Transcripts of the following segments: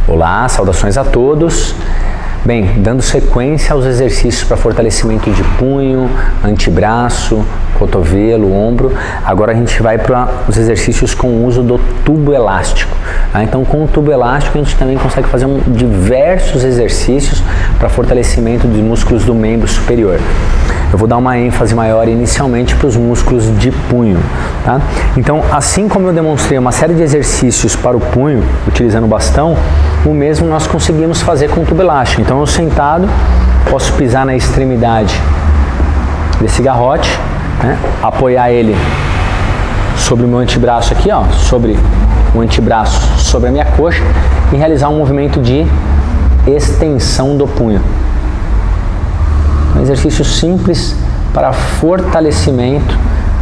Olá, saudações a todos. Bem, dando sequência aos exercícios para fortalecimento de punho, antebraço, cotovelo, ombro, agora a gente vai para os exercícios com o uso do tubo elástico. Então, com o tubo elástico, a gente também consegue fazer diversos exercícios para fortalecimento dos músculos do membro superior. Eu vou dar uma ênfase maior inicialmente para os músculos de punho. Tá? Então, assim como eu demonstrei uma série de exercícios para o punho, utilizando o bastão, o mesmo nós conseguimos fazer com o tubo elástico. Então, eu sentado, posso pisar na extremidade desse garrote, né? Apoiar ele sobre o meu antebraço aqui, ó, sobre o antebraço, sobre a minha coxa e realizar um movimento de extensão do punho. Um exercício simples para fortalecimento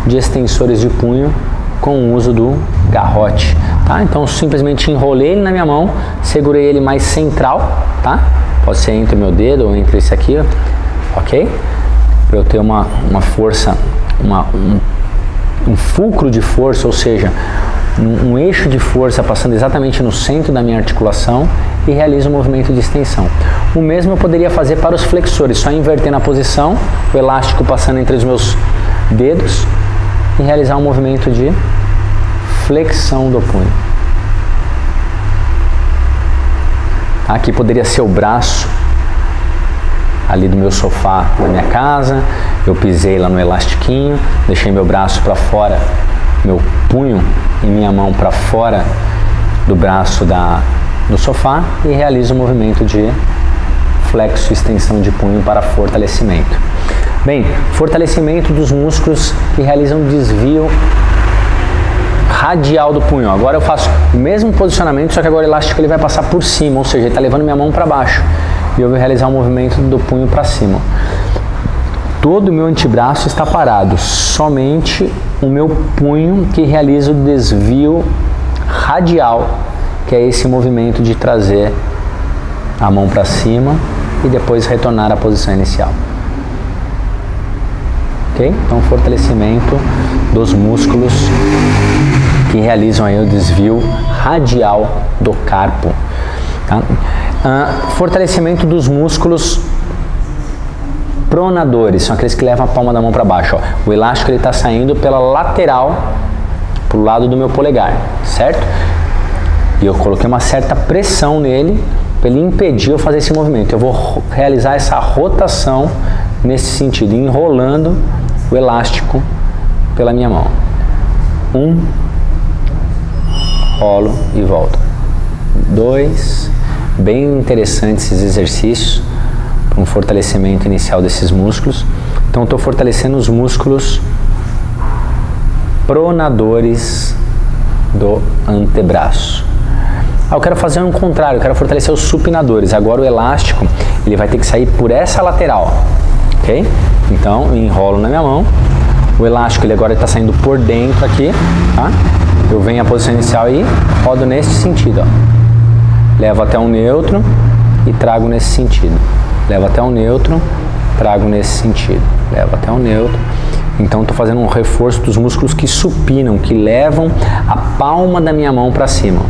de extensores de punho com o uso do garrote. Tá? Então, eu simplesmente enrolei ele na minha mão, segurei ele mais central, tá? Pode ser entre o meu dedo ou entre esse aqui, ok? Para eu ter uma força, um fulcro de força, ou seja, um eixo de força passando exatamente no centro da minha articulação e realizo um movimento de extensão. O mesmo eu poderia fazer para os flexores, só invertendo a posição, o elástico passando entre os meus dedos e realizar um movimento de flexão do punho. Aqui poderia ser o braço ali do meu sofá da minha casa, eu pisei lá no elastiquinho, deixei meu braço para fora, meu punho e minha mão para fora do braço do sofá e realizo o movimento de flexo e extensão de punho para fortalecimento. Bem, fortalecimento dos músculos que realizam desvio radial do punho. Agora eu faço o mesmo posicionamento, só que agora o elástico ele vai passar por cima, ou seja, ele está levando minha mão para baixo. E eu vou realizar um movimento do punho para cima. Todo o meu antebraço está parado, somente o meu punho que realiza o desvio radial, que é esse movimento de trazer a mão para cima e depois retornar à posição inicial. Ok? Então, fortalecimento dos músculos que realizam aí o desvio radial do carpo. Tá? Fortalecimento dos músculos pronadores, são aqueles que levam a palma da mão para baixo. Ó. O elástico está saindo pela lateral, para o lado do meu polegar, certo? E eu coloquei uma certa pressão nele para ele impedir eu fazer esse movimento. Eu vou realizar essa rotação nesse sentido, enrolando o elástico pela minha mão. Rolo e volto. 2, bem interessantes esses exercícios para um fortalecimento inicial desses músculos. Então, estou fortalecendo os músculos pronadores do antebraço. Eu quero fazer o contrário, eu quero fortalecer os supinadores. Agora o elástico ele vai ter que sair por essa lateral, ok? Então, eu enrolo na minha mão. O elástico ele agora está saindo por dentro aqui, tá? Eu venho à posição inicial e rodo nesse sentido, ó. Levo até o neutro e trago nesse sentido. Levo até o neutro, trago nesse sentido. Levo até o neutro. Então, estou fazendo um reforço dos músculos que supinam, que levam a palma da minha mão para cima.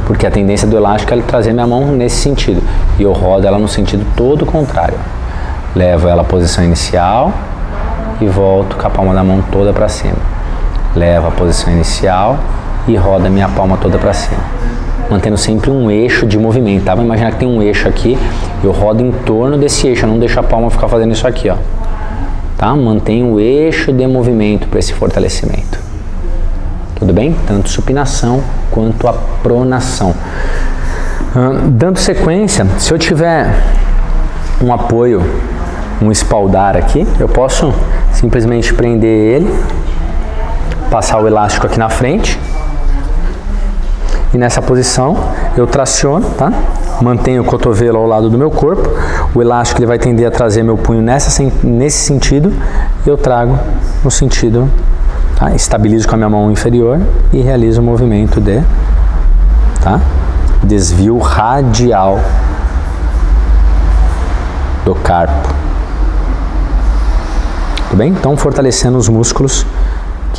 Porque a tendência do elástico é trazer minha mão nesse sentido. E eu rodo ela no sentido todo contrário. Levo ela à posição inicial e volto com a palma da mão toda para cima. Levo a posição inicial e rodo a minha palma toda para cima. Mantendo sempre um eixo de movimento, tá? Vamos imaginar que tem um eixo aqui, eu rodo em torno desse eixo, eu não deixo a palma ficar fazendo isso aqui, ó. Tá? Mantenho o eixo de movimento para esse fortalecimento. Tudo bem? Tanto supinação quanto a pronação. Dando sequência, se eu tiver um apoio, um espaldar aqui, eu posso simplesmente prender ele, passar o elástico aqui na frente e nessa posição eu traciono, tá? Mantenho o cotovelo ao lado do meu corpo, o elástico ele vai tender a trazer meu punho nesse sentido e eu trago no sentido, tá? Estabilizo com a minha mão inferior e realizo o movimento de, tá? Desvio radial do carpo. Tudo bem? Então, fortalecendo os músculos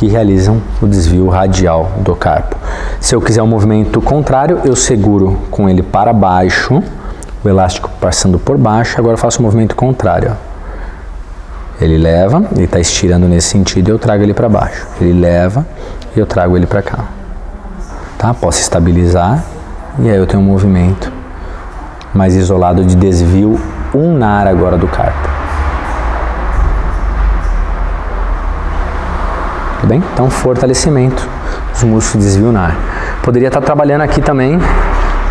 que realizam o desvio radial do carpo. Se eu quiser um movimento contrário, eu seguro com ele para baixo, o elástico passando por baixo, agora eu faço o movimento contrário. Ele leva, ele está estirando nesse sentido e eu trago ele para baixo. Ele leva e eu trago ele para cá. Tá? Posso estabilizar e aí eu tenho um movimento mais isolado de desvio ulnar agora do carpo. Tudo bem? Então, fortalecimento dos músculos de desvio ulnar. Poderia estar trabalhando aqui também,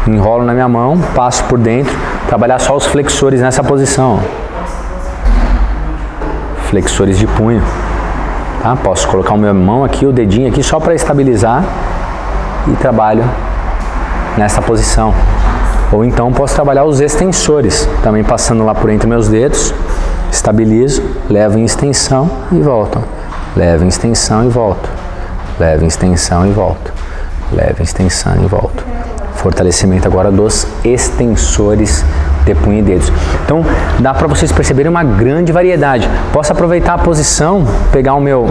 enrolo na minha mão, passo por dentro, trabalhar só os flexores nessa posição. Flexores de punho. Tá? Posso colocar a minha mão aqui, o dedinho aqui, só para estabilizar e trabalho nessa posição. Ou então posso trabalhar os extensores, também passando lá por entre meus dedos, estabilizo, levo em extensão e volto. Levo em extensão e volto. Levo em extensão e volto. Levo em extensão e volto. Fortalecimento agora dos extensores de punho e dedos. Então, dá para vocês perceberem uma grande variedade. Posso aproveitar a posição, pegar minha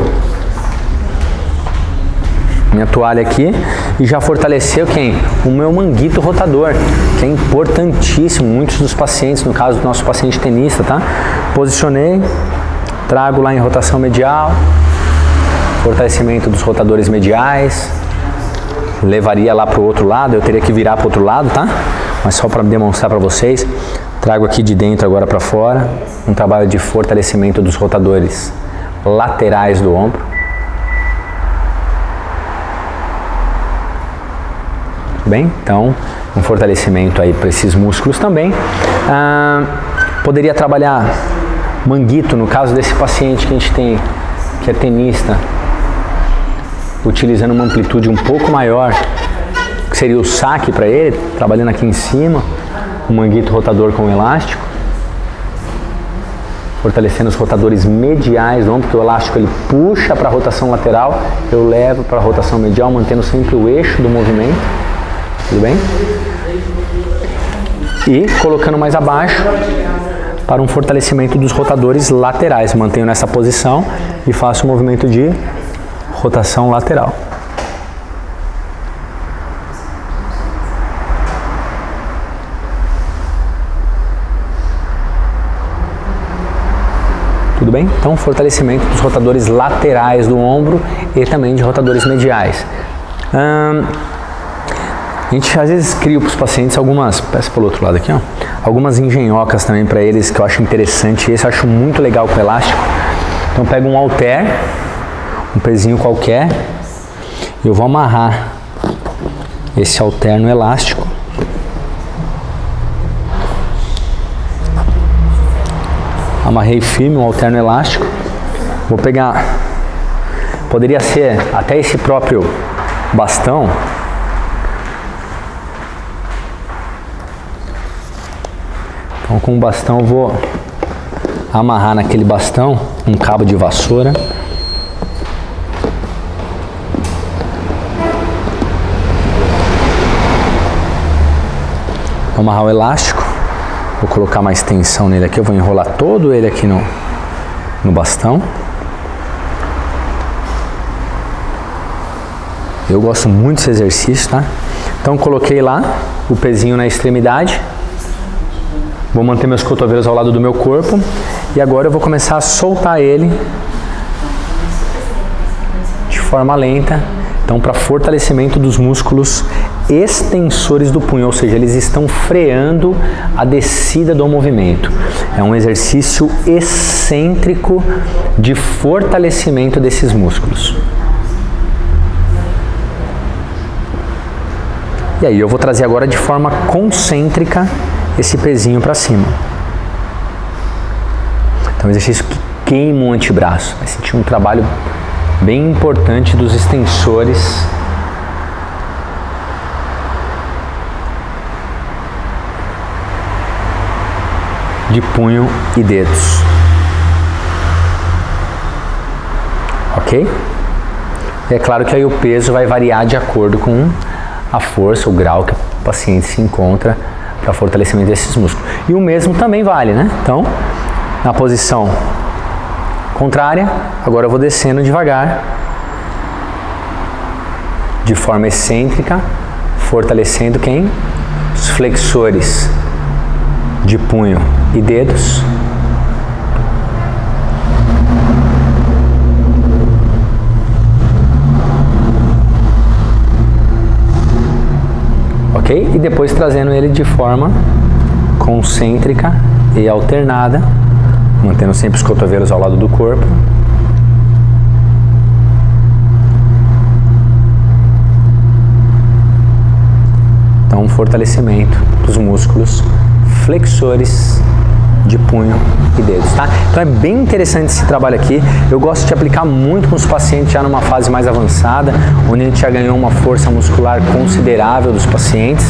toalha aqui e já fortaleceu quem? O meu manguito rotador, que é importantíssimo. Muitos dos pacientes, no caso do nosso paciente tenista, tá? Posicionei, trago lá em rotação medial, fortalecimento dos rotadores mediais, levaria lá para o outro lado, eu teria que virar para o outro lado, tá? Mas só para demonstrar para vocês, trago aqui de dentro agora para fora, um trabalho de fortalecimento dos rotadores laterais do ombro. Bem, então um fortalecimento aí para esses músculos também. Poderia trabalhar manguito, no caso desse paciente que a gente tem, que é tenista, utilizando uma amplitude um pouco maior, que seria o saque para ele, trabalhando aqui em cima, um manguito rotador com elástico, fortalecendo os rotadores mediais do ombro, porque o elástico ele puxa para a rotação lateral, eu levo para a rotação medial, mantendo sempre o eixo do movimento. Tudo bem? E colocando mais abaixo para um fortalecimento dos rotadores laterais. Mantenho nessa posição e faço o movimento de rotação lateral. Tudo bem? Então, fortalecimento dos rotadores laterais do ombro e também de rotadores mediais. A gente às vezes cria para os pacientes algumas, peça pelo outro lado aqui, ó, algumas engenhocas também para eles que eu acho interessante. Esse eu acho muito legal com elástico. Então pego um halter, um pezinho qualquer, e eu vou amarrar esse halter no elástico. Amarrei firme o halter no elástico. Vou pegar, poderia ser até esse próprio bastão. Então com o bastão eu vou amarrar naquele bastão um cabo de vassoura. Vou amarrar o elástico, vou colocar mais tensão nele aqui, eu vou enrolar todo ele aqui no bastão. Eu gosto muito desse exercício, tá? Então coloquei lá o pezinho na extremidade. Vou manter meus cotovelos ao lado do meu corpo e agora eu vou começar a soltar ele de forma lenta. Então, para fortalecimento dos músculos extensores do punho, ou seja, eles estão freando a descida do movimento. É um exercício excêntrico de fortalecimento desses músculos. E aí eu vou trazer agora de forma concêntrica esse pezinho para cima. Então, um exercício que queima o antebraço. Vai sentir um trabalho bem importante dos extensores de punho e dedos. Ok? E é claro que aí o peso vai variar de acordo com a força, o grau que o paciente se encontra para fortalecimento desses músculos. E o mesmo também vale, né? Então, na posição contrária, agora eu vou descendo devagar de forma excêntrica, fortalecendo quem? Os flexores de punho e dedos. Ok? E depois trazendo ele de forma concêntrica e alternada, mantendo sempre os cotovelos ao lado do corpo. Então, um fortalecimento dos músculos flexores de punho e dedos, tá? Então é bem interessante esse trabalho aqui. Eu gosto de aplicar muito com os pacientes já numa fase mais avançada, onde a gente já ganhou uma força muscular considerável dos pacientes.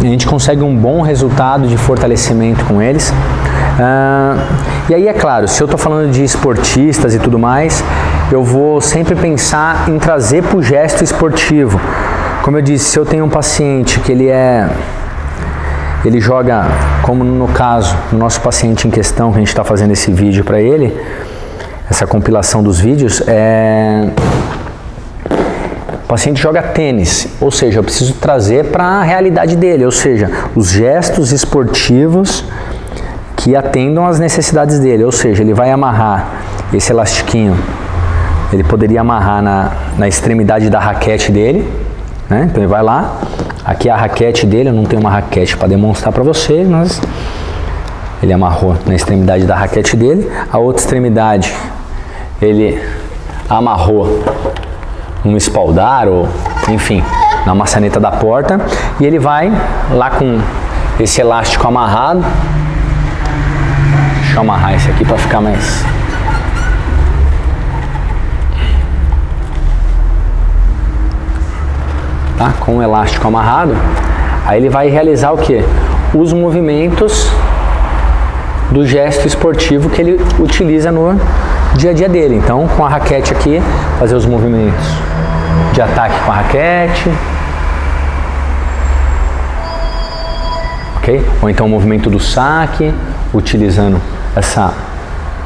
A gente consegue um bom resultado de fortalecimento com eles. E aí, é claro, se eu estou falando de esportistas e tudo mais, eu vou sempre pensar em trazer para o gesto esportivo. Como eu disse, se eu tenho um paciente que ele joga, como no caso, o nosso paciente em questão, que a gente está fazendo esse vídeo para ele, essa compilação dos vídeos, o paciente joga tênis, ou seja, eu preciso trazer para a realidade dele, ou seja, os gestos esportivos que atendam às necessidades dele, ou seja, ele vai amarrar esse elastiquinho, ele poderia amarrar na extremidade da raquete dele, né? Então ele vai lá, aqui é a raquete dele, eu não tenho uma raquete para demonstrar para vocês, mas ele amarrou na extremidade da raquete dele, a outra extremidade ele amarrou no espaldar ou, enfim, na maçaneta da porta, e ele vai lá com esse elástico amarrado. Deixa eu amarrar esse aqui para ficar mais... Tá? Com o elástico amarrado, aí ele vai realizar o que? Os movimentos do gesto esportivo que ele utiliza no dia a dia dele. Então, com a raquete aqui, fazer os movimentos de ataque com a raquete, ok? Ou então o movimento do saque, utilizando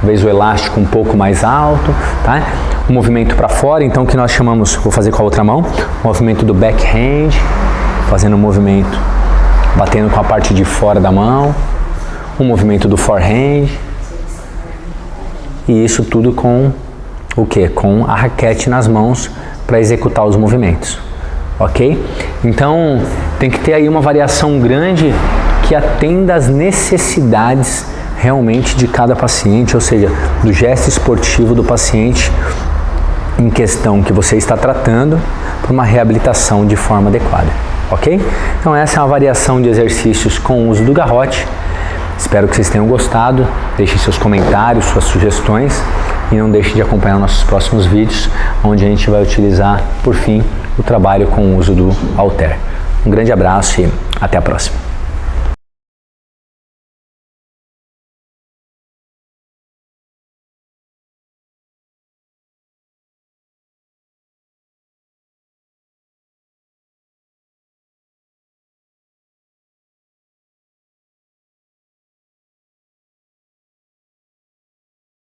vez o elástico um pouco mais alto, tá? O movimento para fora, então, que nós chamamos, vou fazer com a outra mão, o movimento do backhand, fazendo o movimento, batendo com a parte de fora da mão, o movimento do forehand, e isso tudo com o que? Com a raquete nas mãos para executar os movimentos, ok? Então, tem que ter aí uma variação grande que atenda às necessidades realmente de cada paciente, ou seja, do gesto esportivo do paciente em questão que você está tratando para uma reabilitação de forma adequada, ok? Então essa é uma variação de exercícios com o uso do garrote. Espero que vocês tenham gostado, deixem seus comentários, suas sugestões e não deixe de acompanhar nossos próximos vídeos, onde a gente vai utilizar, por fim, o trabalho com o uso do halter. Um grande abraço e até a próxima.